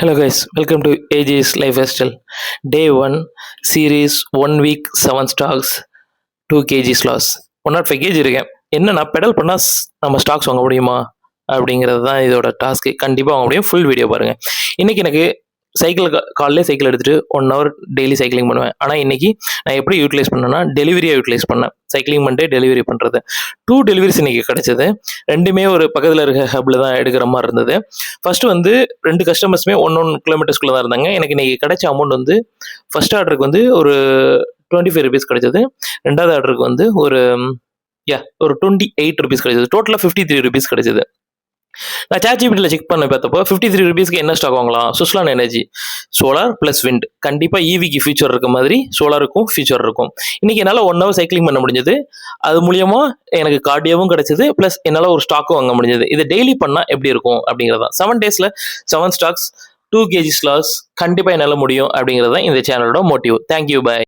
Hello guys, welcome to AJ's Lifestyle. Day 1, series 1 week 7 stocks, 2 kgs loss. 105 kg இருக்கேன். என்ன நான் pedal பண்ணா நம்ம ஸ்டாக்ஸ் வாங்க முடியுமா அப்படிங்கிறது தான் இதோட டாஸ்க்கு. கண்டிப்பாக வாங்க முடியும். ஃபுல் வீடியோ பாருங்கள். இன்றைக்கி எனக்கு காலையிலே சைக்கிள் எடுத்துகிட்டு 1 hour டெய்லி சைக்கிளிங் பண்ணுவேன். ஆனால் இன்றைக்கி நான் எப்படி யூட்டிலைஸ் பண்ணேன்னா டெலிவரியாக யூட்டிலைஸ் பண்ணேன். சைக்கிளிங் பண்ணிட்டு டெலிவரி பண்ணுறது 2 டெலிவரிஸ் இன்றைக்கி கிடச்சிது. ரெண்டுமே ஒரு பக்கத்தில் இருக்க ஹப்பில் தான் எடுக்கிற மாதிரி இருந்தது. ஃபஸ்ட்டு வந்து 2 கஸ்டமர்ஸுமே 1 கிலோமீட்டர்ஸ்குள்ளே தான் இருந்தாங்க. எனக்கு இன்றைக்கி கிடைச்ச அமௌண்ட் வந்து ஃபஸ்ட் ஆர்டருக்கு வந்து ஒரு 25 rupees கிடைச்சது. ரெண்டாவது ஆர்டருக்கு வந்து ஒரு 28 rupees கிடைச்சது. டோட்டலாக 53 rupees கிடைச்சது. நான் ChatGPTல செக் பண்ண பார்த்தப்போ 53 rupeesக்கு என்ன ஸ்டாக் வாங்கலாம்? Suzlon energy, solar plus wind. கண்டிப்பாக ஈவிக்கு ஃபியூச்சர் இருக்க மாதிரி சோலாருக்கும் ஃபியூச்சர் இருக்கும். இன்றைக்கி என்னால் 1 hour சைக்கிளிங் பண்ண முடிஞ்சது. அது மூலியமாக எனக்கு கார்டியோவும் கிடைச்சது, ப்ளஸ் என்னால் ஒரு ஸ்டாக்கும் வாங்க முடிஞ்சது. இது டெய்லி பண்ணால் எப்படி இருக்கும் அப்படிங்கிறது தான். 7 days 7 stocks, 2 kgs loss. கண்டிப்பாக என்னால் முடியும் அப்படிங்கிறது தான் இந்த சேனலோட மோட்டிவ். தேங்க்யூ, பாய்.